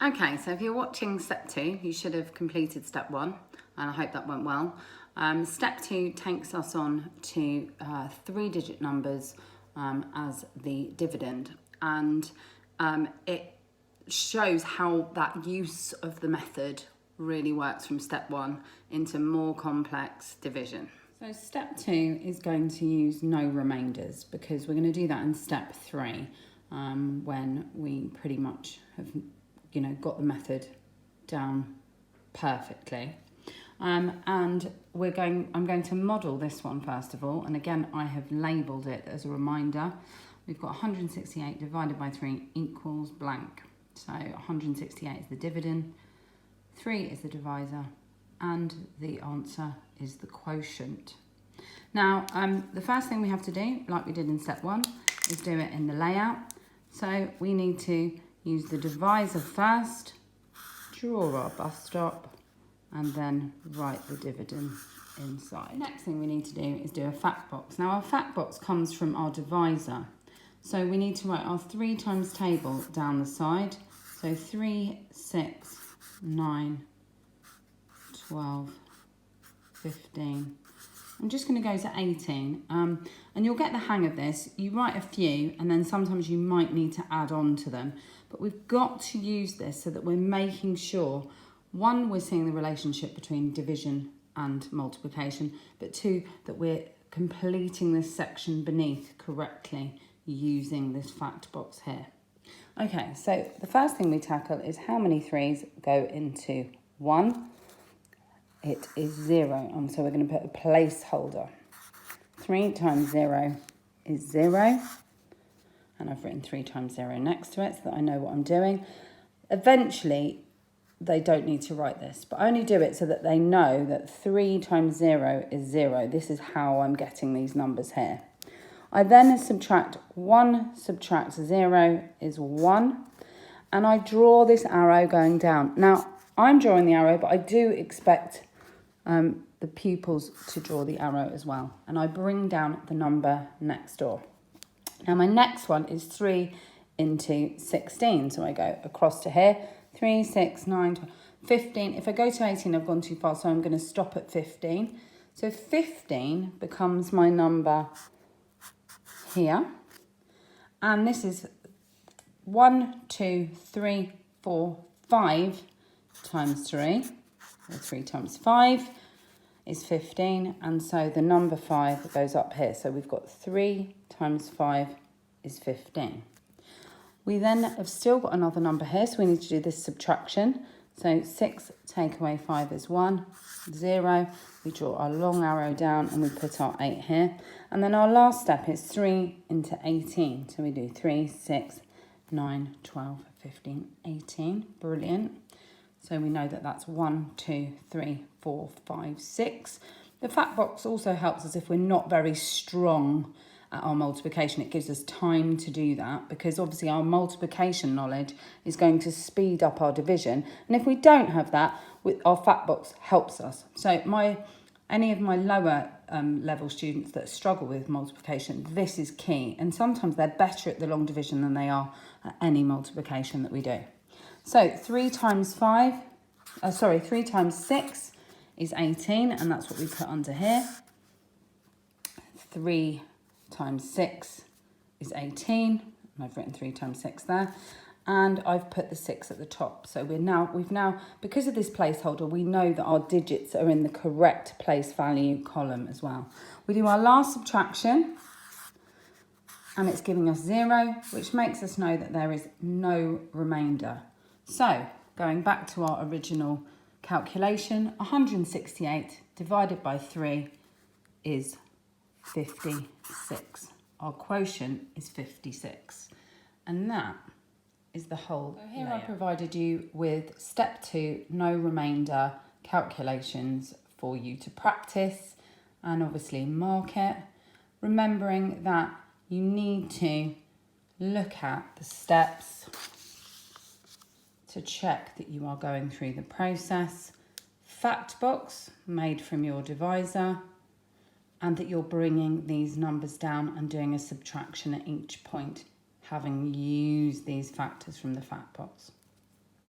Okay, so if you're watching step 2, you should have completed step 1, and I hope that went well. Step 2 takes us on to 3-digit numbers as the dividend, and it shows how that use of the method really works from step 1 into more complex division. So step 2 is going to use no remainders, because we're going to do that in step 3 when we pretty much have got the method down perfectly. And I'm going to model this one first of all, and again I have labelled it as a reminder. We've got 168 divided by 3 equals blank. So 168 is the dividend, 3 is the divisor, and the answer is the quotient. Now, the first thing we have to do, like we did in step 1, is do it in the layout. So we need to use the divisor first, draw our bus stop, and then write the dividend inside. Next thing we need to do is do a fact box. Now our fact box comes from our divisor. So we need to write our 3 times table down the side. So 3, 6, 9, 12, 15. I'm just going to go to 18, and you'll get the hang of this. You write a few, and then sometimes you might need to add on to them. But we've got to use this so that we're making sure, 1, we're seeing the relationship between division and multiplication, but 2, that we're completing this section beneath correctly using this fact box here. Okay, so the first thing we tackle is how many 3s go into 1. It is 0, and so we're going to put a placeholder. 3 times 0 is 0, and I've written 3 times 0 next to it so that I know what I'm doing. Eventually, they don't need to write this, but I only do it so that they know that 3 times 0 is 0. This is how I'm getting these numbers here. I then subtract 1, subtract 0 is 1, and I draw this arrow going down. Now, I'm drawing the arrow, but I do expect the pupils to draw the arrow as well. And I bring down the number next door. Now my next one is 3 into 16. So I go across to here, 3, 6, 9, 12, 15. If I go to 18, I've gone too far, so I'm going to stop at 15. So 15 becomes my number here. And this is 1, 2, 3, 4, 5 times 3. 3 times 5 is 15, and so the number 5 goes up here. So we've got 3 times 5 is 15. We then have still got another number here, so we need to do this subtraction. So 6 take away 5 is 1, 0. We draw our long arrow down and we put our 8 here. And then our last step is 3 into 18. So we do 3, 6, 9, 12, 15, 18. Brilliant. So we know that that's 1, 2, 3, 4, 5, 6. The fact box also helps us if we're not very strong at our multiplication. It gives us time to do that, because obviously our multiplication knowledge is going to speed up our division. And if we don't have that, our fact box helps us. So any of my lower level students that struggle with multiplication, this is key. And sometimes they're better at the long division than they are at any multiplication that we do. So 3 times 6 is 18, and that's what we put under here. 3 times 6 is 18, and I've written 3 times 6 there, and I've put the 6 at the top. So we've now, because of this placeholder, we know that our digits are in the correct place value column as well. We do our last subtraction, and it's giving us 0, which makes us know that there is no remainder. So, going back to our original calculation, 168 divided by 3 is 56. Our quotient is 56. And that is the whole layout. So here I provided you with step 2, no remainder calculations for you to practice and obviously mark it. Remembering that you need to look at the steps to check that you are going through the process. Fact box made from your divisor, and that you're bringing these numbers down and doing a subtraction at each point, having used these factors from the fact box.